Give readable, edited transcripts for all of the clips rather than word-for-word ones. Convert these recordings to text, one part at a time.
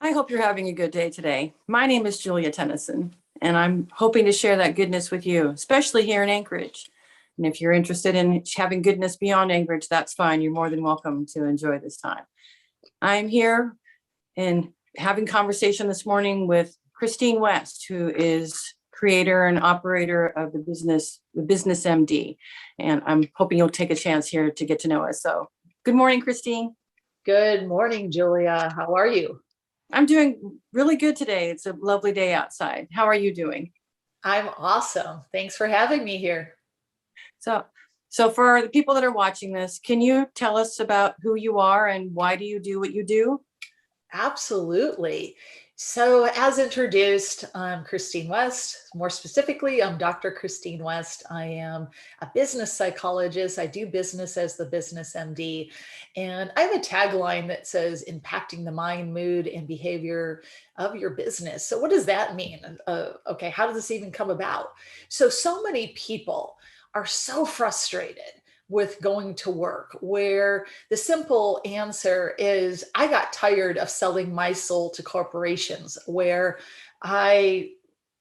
I hope you're having a good day today. My name is Julia Tennyson, and I'm hoping to share that goodness with you, especially here in Anchorage. And if you're interested in having goodness beyond Anchorage, that's fine. You're more than welcome to enjoy this time. I'm here and having conversation this morning with Christine.West, who is creator and operator of the Business MD. And I'm hoping you'll take a chance here to get to know us. So good morning, Christine. Good morning, Julia. How are you? I'm doing really good today. It's a lovely day outside. How are you doing? I'm awesome. Thanks for having me here. So, so for the people that are watching this, can you tell us about who you are and why do you do what you do? Absolutely. So, as introduced, I'm Christine.West. More specifically, I'm Dr. Christine.West. I am a business psychologist. I do business as the Business MD. And I have a tagline that says impacting the mind, mood, and behavior of your business. So, what does that mean? Okay, how does this even come about? So many people are so frustrated with going to work, where the simple answer is I got tired of selling my soul to corporations, where I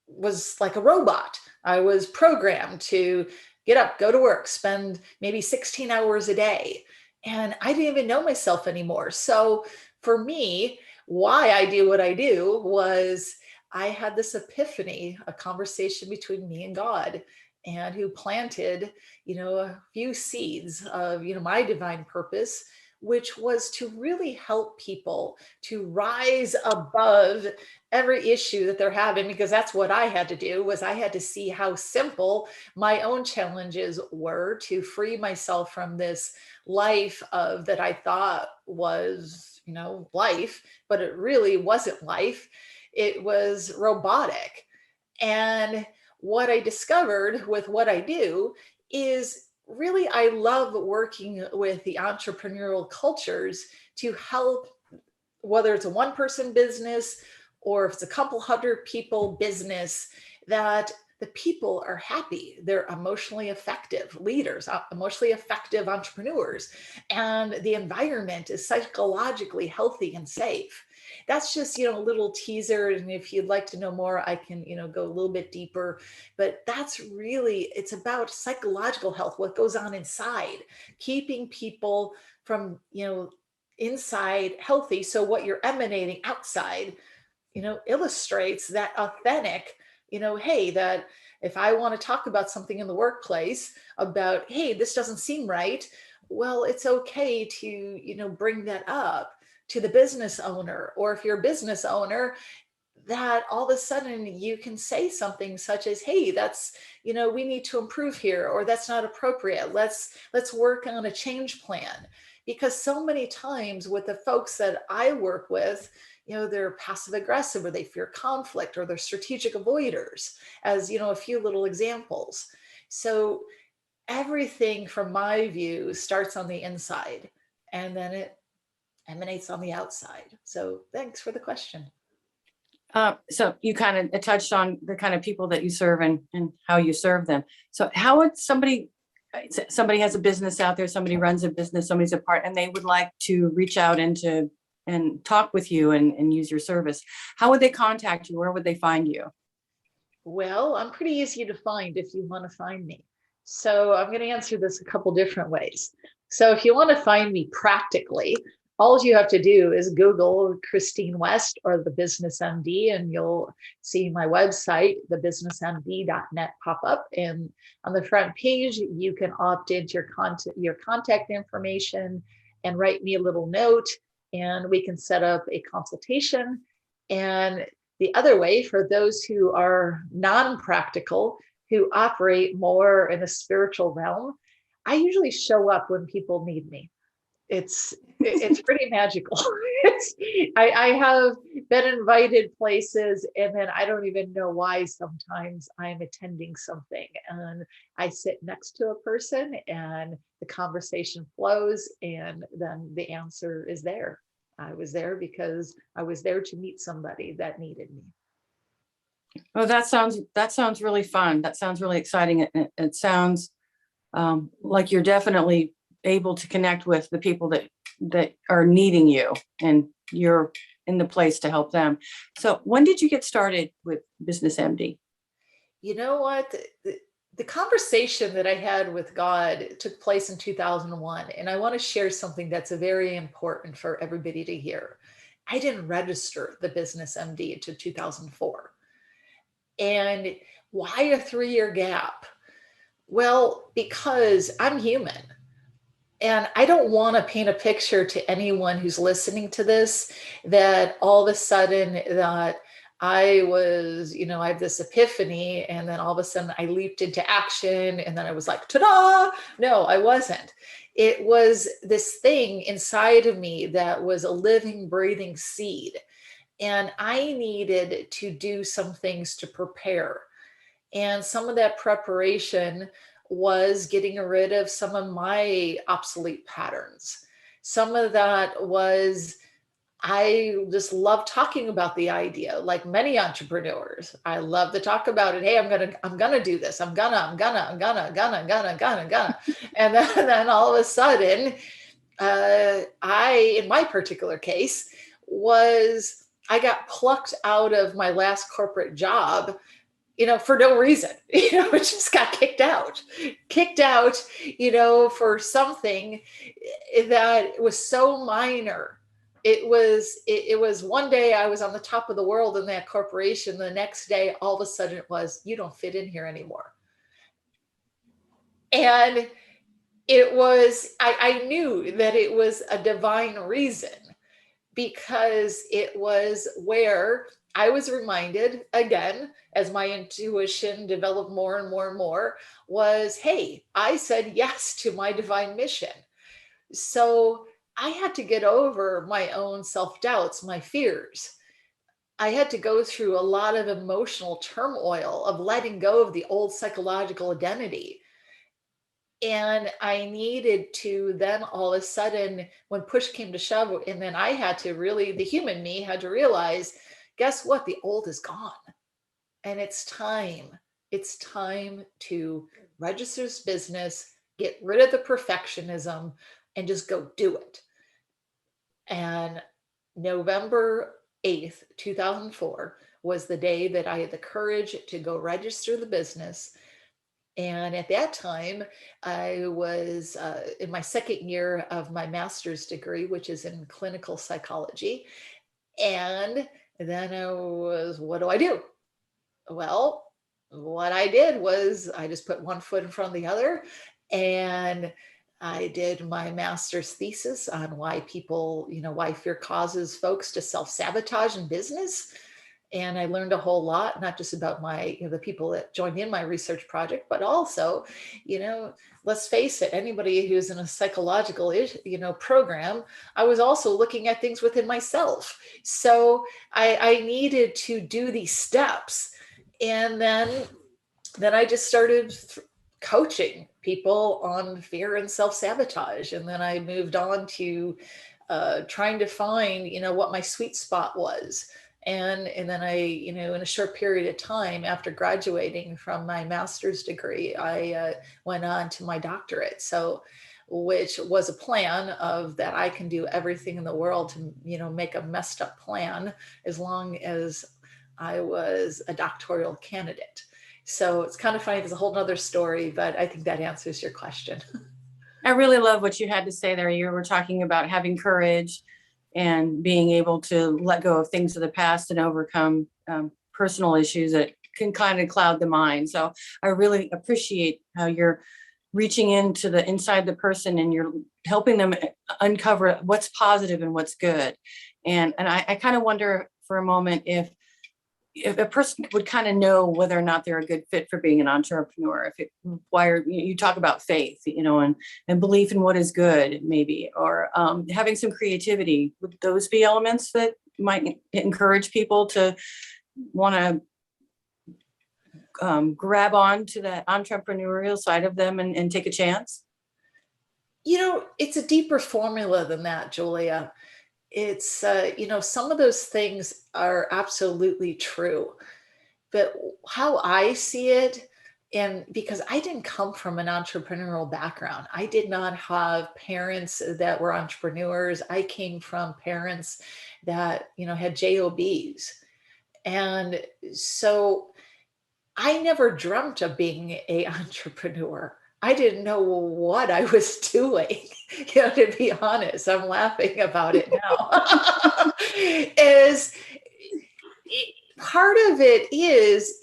was like a robot. I was programmed to get up, go to work, spend maybe 16 hours a day. And I didn't even know myself anymore. So for me, why I do what I do was I had this epiphany, a conversation between me and God, and who planted, a few seeds of, my divine purpose, which was to really help people to rise above every issue that they're having, because that's what I had to do. Was I had to see how simple my own challenges were to free myself from this life of that I thought was, life, but it really wasn't life. It was robotic. And what I discovered with what I do is really I love working with the entrepreneurial cultures to help, whether it's a one person business or if it's a couple hundred people business, that the people are happy. They're emotionally effective leaders, emotionally effective entrepreneurs, and the environment is psychologically healthy and safe. That's just, a little teaser. And if you'd like to know more, I can, go a little bit deeper. But that's really, it's about psychological health, what goes on inside, keeping people from, inside healthy. So what you're emanating outside, illustrates that authentic, hey, that if I want to talk about something in the workplace about, hey, this doesn't seem right, well, it's okay to, bring that up to the business owner. Or if you're a business owner, that all of a sudden you can say something such as, hey, that's, we need to improve here, or that's not appropriate. Let's work on a change plan. Because so many times with the folks that I work with, they're passive aggressive, or they fear conflict, or they're strategic avoiders, as, a few little examples. So everything from my view starts on the inside, and then it emanates on the outside. So thanks for the question. So you kind of touched on the kind of people that you serve and how you serve them. So how would somebody has a business out there, somebody runs a business, somebody's a part, and they would like to reach out and talk with you and use your service. How would they contact you? Where would they find you? Well, I'm pretty easy to find if you want to find me. So I'm going to answer this a couple different ways. So if you want to find me practically, all you have to do is Google Christine.West or the Business MD, and you'll see my website, thebusinessmd.net, pop up. And on the front page, you can opt into your contact information and write me a little note, and we can set up a consultation. And the other way, for those who are non-practical, who operate more in a spiritual realm, I usually show up when people need me. It's pretty magical. I have been invited places, and then I don't even know why. Sometimes I'm attending something and I sit next to a person and the conversation flows, and then the answer is there. I was there because I was there to meet somebody that needed me. Oh, that sounds really fun. That sounds really exciting. It sounds like you're definitely able to connect with the people that are needing you, and you're in the place to help them. So when did you get started with Business MD? You know what? The conversation that I had with God took place in 2001. And I want to share something that's very important for everybody to hear. I didn't register the Business MD until 2004. And why a 3-year gap? Well, because I'm human. And I don't want to paint a picture to anyone who's listening to this that all of a sudden that I was, I have this epiphany and then all of a sudden I leaped into action and then I was like, ta-da! No, I wasn't. It was this thing inside of me that was a living, breathing seed. And I needed to do some things to prepare. And some of that preparation was getting rid of some of my obsolete patterns. Some of that was I just love talking about the idea, like many entrepreneurs. I love to talk about it. Hey, I'm gonna do this. I'm gonna. And then all of a sudden, in my particular case, I got plucked out of my last corporate job, for no reason. It just got kicked out, for something that was so minor. It was one day I was on the top of the world in that corporation. The next day, all of a sudden it was, you don't fit in here anymore. And I knew that it was a divine reason, because it was where I was reminded again, as my intuition developed more and more and more, was, hey, I said yes to my divine mission. So I had to get over my own self-doubts, my fears. I had to go through a lot of emotional turmoil of letting go of the old psychological identity. And I needed to then all of a sudden, when push came to shove, and then I had to really, the human me had to realize, guess what? The old is gone. And it's time. It's time to register this business, get rid of the perfectionism, and just go do it. And November 8th, 2004 was the day that I had the courage to go register the business. And at that time, I was in my second year of my master's degree, which is in clinical psychology. And then I was, what do I do? Well, what I did was I just put one foot in front of the other, and I did my master's thesis on why why fear causes folks to self-sabotage in business. And I learned a whole lot, not just about the people that joined in my research project, but also, let's face it, anybody who's in a psychological, program, I was also looking at things within myself. So I needed to do these steps. And then I just started coaching people on fear and self-sabotage. And then I moved on to trying to find, what my sweet spot was. And then I, in a short period of time after graduating from my master's degree, I went on to my doctorate. So, which was a plan of that I can do everything in the world to, make a messed up plan as long as I was a doctoral candidate. So it's kind of funny. There's a whole nother story, but I think that answers your question. I really love what you had to say there. You were talking about having courage and being able to let go of things of the past and overcome personal issues that can kind of cloud the mind. So I really appreciate how you're reaching into the inside the person and you're helping them uncover what's positive and what's good. And I kind of wonder for a moment if a person would kind of know whether or not they're a good fit for being an entrepreneur, if it required, you talk about faith, and belief in what is good, maybe, or having some creativity. Would those be elements that might encourage people to want to grab on to that entrepreneurial side of them and take a chance? It's a deeper formula than that, Julia. It's, some of those things are absolutely true. But how I see it And because I didn't come from an entrepreneurial background, I did not have parents that were entrepreneurs. I came from parents that, had jobs. And so I never dreamt of being a entrepreneur. I didn't know what I was doing, to be honest. I'm laughing about it now. Is Part of it is,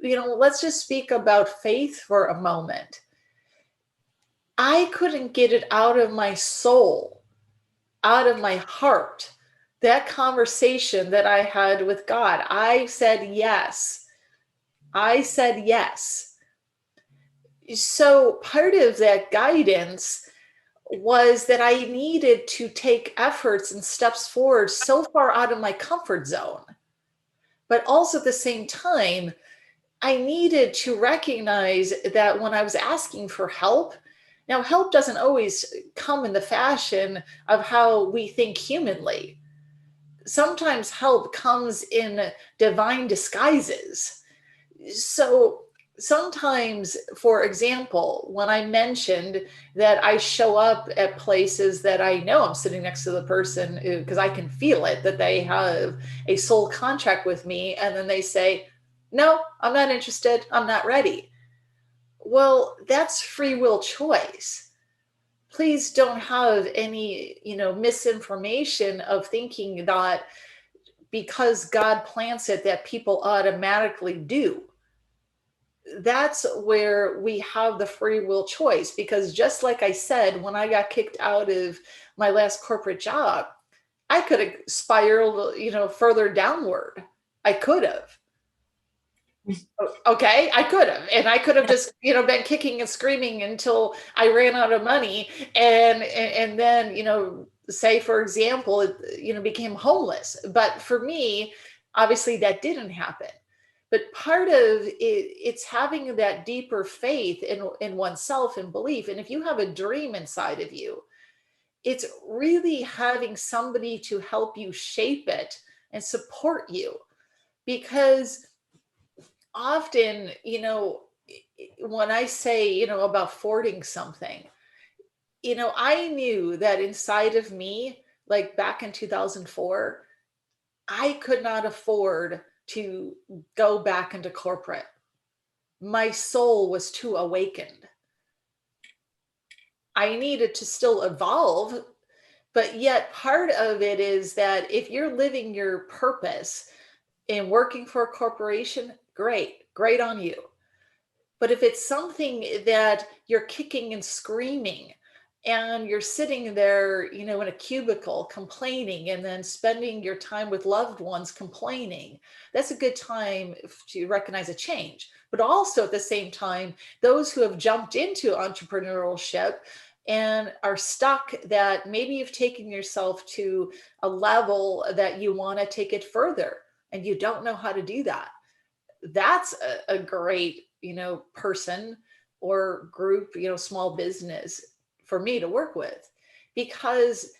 let's just speak about faith for a moment. I couldn't get it out of my soul, out of my heart. That conversation that I had with God, I said yes. I said yes. So part of that guidance was that I needed to take efforts and steps forward so far out of my comfort zone. But also at the same time, I needed to recognize that when I was asking for help, now help doesn't always come in the fashion of how we think humanly. Sometimes help comes in divine disguises. So sometimes, for example, when I mentioned that I show up at places that I know I'm sitting next to the person because I can feel it, that they have a soul contract with me, and then they say, no, I'm not interested, I'm not ready. Well, that's free will choice. Please don't have any, misinformation of thinking that because God plants it that people automatically do. That's where we have the free will choice, because just like I said, when I got kicked out of my last corporate job, I could have spiraled, further downward. I could have. Okay, I could have, and I could have just, been kicking and screaming until I ran out of money, and then, say for example, it, became homeless. But for me, obviously that didn't happen. But part of it, it's having that deeper faith in oneself and belief. And if you have a dream inside of you, it's really having somebody to help you shape it and support you. Because often, when I say, about forwarding something, I knew that inside of me, like back in 2004, I could not afford to go back into corporate. My soul was too awakened. I needed to still evolve, but yet part of it is that if you're living your purpose and working for a corporation, great on you. But if it's something that you're kicking and screaming and you're sitting there, in a cubicle complaining and then spending your time with loved ones complaining, that's a good time to recognize a change. But also at the same time, those who have jumped into entrepreneurship and are stuck, that maybe you've taken yourself to a level that you want to take it further and you don't know how to do that. That's a great, person or group, small business for me to work with. Because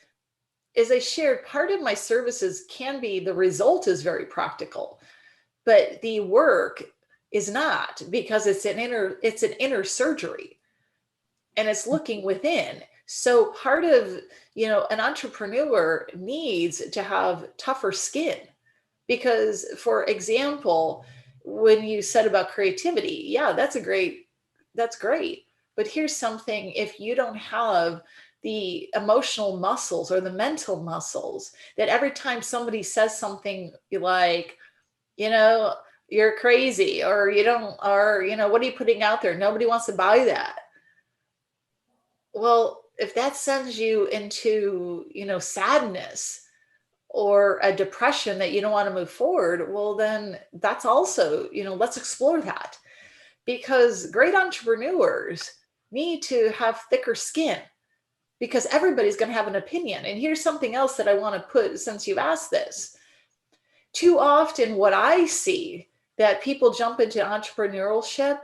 as I shared, part of my services can be, the result is very practical, but the work is not, because it's an inner surgery, and it's looking within. So part of, an entrepreneur needs to have tougher skin. Because, for example, when you said about creativity, yeah, that's great. But here's something: if you don't have the emotional muscles or the mental muscles, that every time somebody says something like, you're crazy, or you don't, or, what are you putting out there? Nobody wants to buy that. Well, if that sends you into, sadness or a depression that you don't want to move forward, well, then that's also, let's explore that. Because great entrepreneurs need to have thicker skin, because everybody's going to have an opinion. And here's something else that I want to put, since you've asked this. Too often what I see, that people jump into entrepreneurship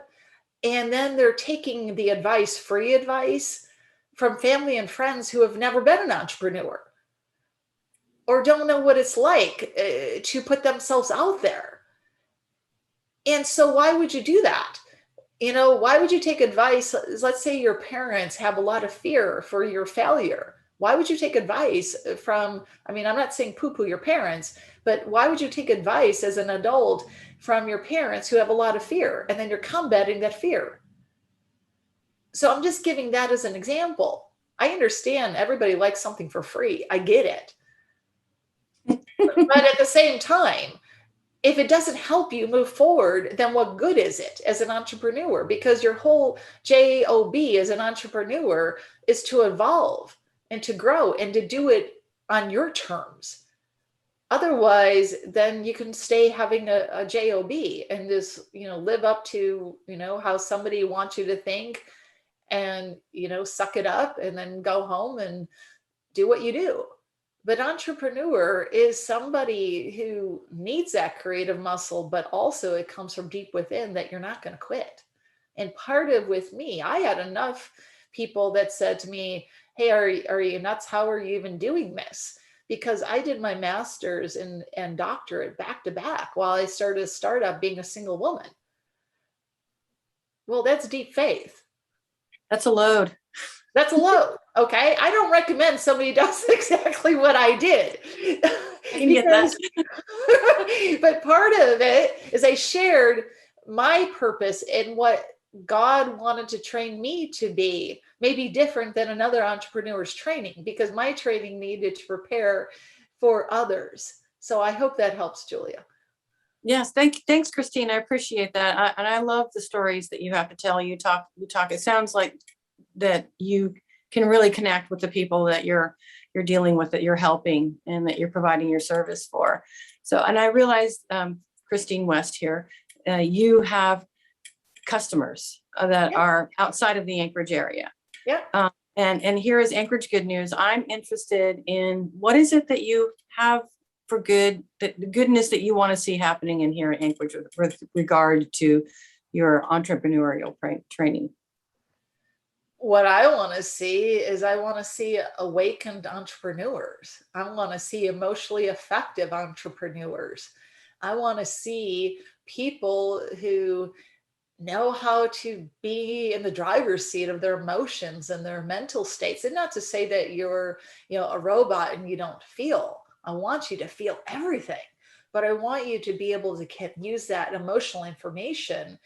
and then they're taking the advice, free advice, from family and friends who have never been an entrepreneur, or don't know what it's like to put themselves out there. And so why would you do that? Why would you take advice? Let's say your parents have a lot of fear for your failure. Why would you take advice from, I'm not saying poo-poo your parents, but why would you take advice as an adult from your parents who have a lot of fear, and then you're combating that fear? So I'm just giving that as an example. I understand everybody likes something for free. I get it. But at the same time, if it doesn't help you move forward, then what good is it as an entrepreneur? Because your whole job as an entrepreneur is to evolve and to grow and to do it on your terms. Otherwise, then you can stay having a job and just, live up to, how somebody wants you to think, and, suck it up and then go home and do what you do. But entrepreneur is somebody who needs that creative muscle, but also it comes from deep within that you're not going to quit. And part of with me, I had enough people that said to me, hey, are you nuts? How are you even doing this? Because I did my master's and doctorate back to back while I started a startup being a single woman. Well, that's deep faith. That's a load. That's a load. Okay. I don't recommend somebody does exactly what I did. I can get that. But part of it is I shared my purpose and what God wanted to train me to be, maybe different than another entrepreneur's training, because my training needed to prepare for others. So I hope that helps, Julia. Yes, thanks, Christine. I appreciate that. And I love the stories that you have to tell. You talk. It sounds like that you can really connect with the people that you're dealing with, that you're helping, and that you're providing your service for. So, and I realized, Christine.West here, you have customers that are outside of the Anchorage area. Yeah. And here is Anchorage Good News. I'm interested in what is it that you have for good, the goodness that you want to see happening in here in Anchorage with regard to your entrepreneurial training. What I want to see is I want to see awakened entrepreneurs. I want to see emotionally effective entrepreneurs. I want to see people who know how to be in the driver's seat of their emotions and their mental states. And not to say that you're, a robot and you don't feel. I want you to feel everything, but I want you to be able to use that emotional information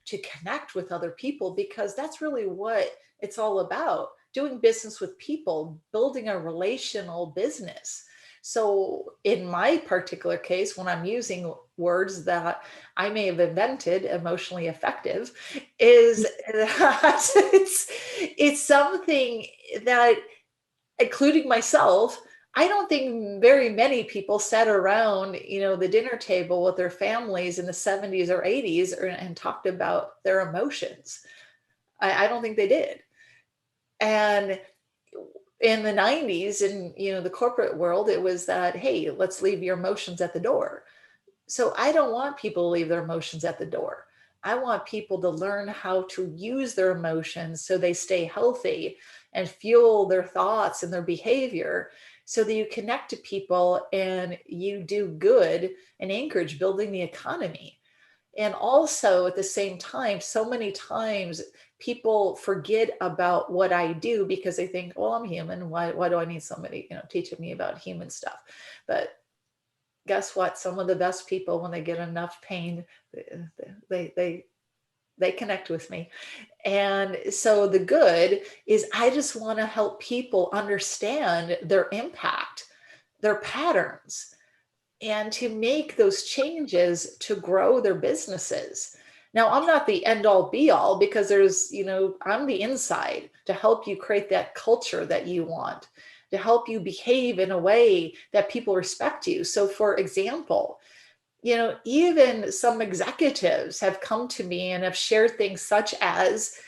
to connect with other people, because that's really what it's all about. Doing business with people, building a relational business. So in my particular case, when I'm using words that I may have invented, emotionally effective, is that it's something that, including myself, I don't think very many people sat around, the dinner table with their families in the 70s or 80s and talked about their emotions. I don't think they did. And in the 90s, in the corporate world, it was that, hey, let's leave your emotions at the door. So I don't want people to leave their emotions at the door. I want people to learn how to use their emotions so they stay healthy and fuel their thoughts and their behavior, so that you connect to people and you do good in Anchorage, building the economy. And also at the same time, so many times people forget about what I do because they think, well, I'm human. Why do I need somebody, teaching me about human stuff? But guess what? Some of the best people, when they get enough pain, they connect with me. And so the good is I just want to help people understand their impact, their patterns, and to make those changes to grow their businesses. Now, I'm not the end all be all, because there's, I'm the inside to help you create that culture that you want, to help you behave in a way that people respect you. So for example, even some executives have come to me and have shared things such as,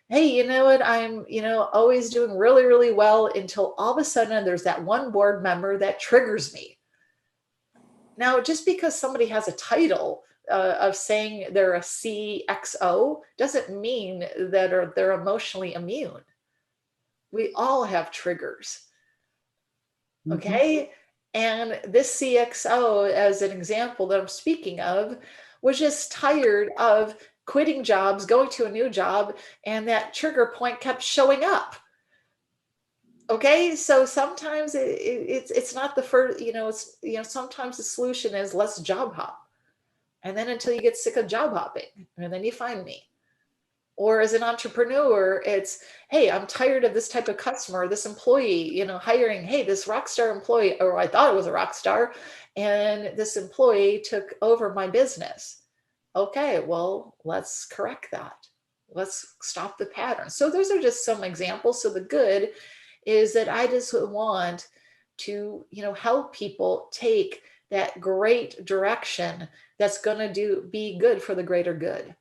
hey, you know what, I'm, always doing really, really well until all of a sudden there's that one board member that triggers me. Now, just because somebody has a title of saying they're a CXO doesn't mean that they're emotionally immune. We all have triggers. Okay. Mm-hmm. And this CXO, as an example that I'm speaking of, was just tired of quitting jobs, going to a new job, and that trigger point kept showing up. Okay, so sometimes it's not the first, it's, sometimes the solution is let's job hop. And then until you get sick of job hopping, and then you find me. Or as an entrepreneur, it's, hey, I'm tired of this type of customer, this employee, hiring, hey, this rock star employee, or I thought it was a rock star, and this employee took over my business. Okay, well, let's correct that. Let's stop the pattern. So those are just some examples. So the good is that I just want to, help people take that great direction that's going to be good for the greater good.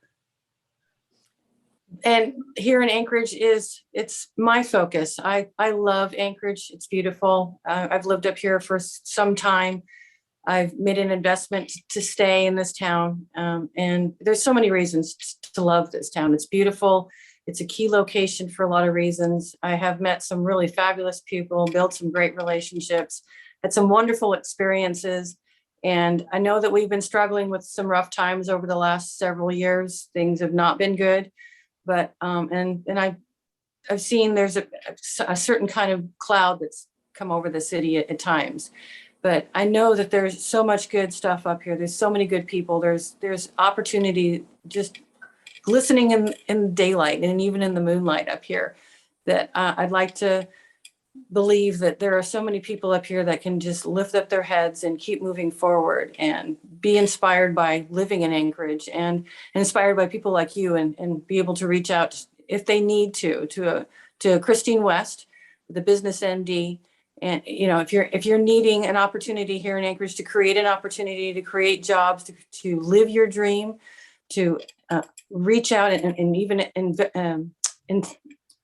And here in Anchorage it's my focus. I love Anchorage. It's beautiful. I've lived up here for some time. I've made an investment to stay in this town. And there's so many reasons to love this town. It's beautiful. It's a key location for a lot of reasons. I have met some really fabulous people, built some great relationships, had some wonderful experiences. And I know that we've been struggling with some rough times over the last several years. Things have not been good. But I've seen there's a certain kind of cloud that's come over the city at times. But I know that there's so much good stuff up here. There's so many good people. There's opportunity just glistening in daylight and even in the moonlight up here, that I'd like to believe that there are so many people up here that can just lift up their heads and keep moving forward and be inspired by living in Anchorage, and inspired by people like you, and be able to reach out if they need to Christine.West, the business MD. And if you're needing an opportunity here in Anchorage to create an opportunity, to create jobs, to live your dream, to reach out and even and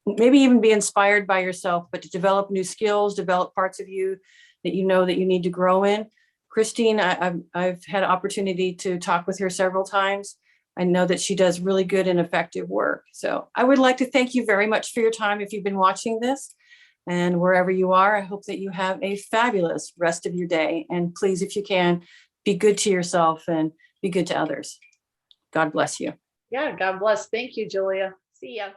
maybe even be inspired by yourself, but to develop new skills, develop parts of you that you know that you need to grow in. Christine, I've had an opportunity to talk with her several times. I know that she does really good and effective work. So I would like to thank you very much for your time if you've been watching this. And wherever you are, I hope that you have a fabulous rest of your day. And please, if you can, be good to yourself and be good to others. God bless you. Yeah, God bless. Thank you, Julia. See ya.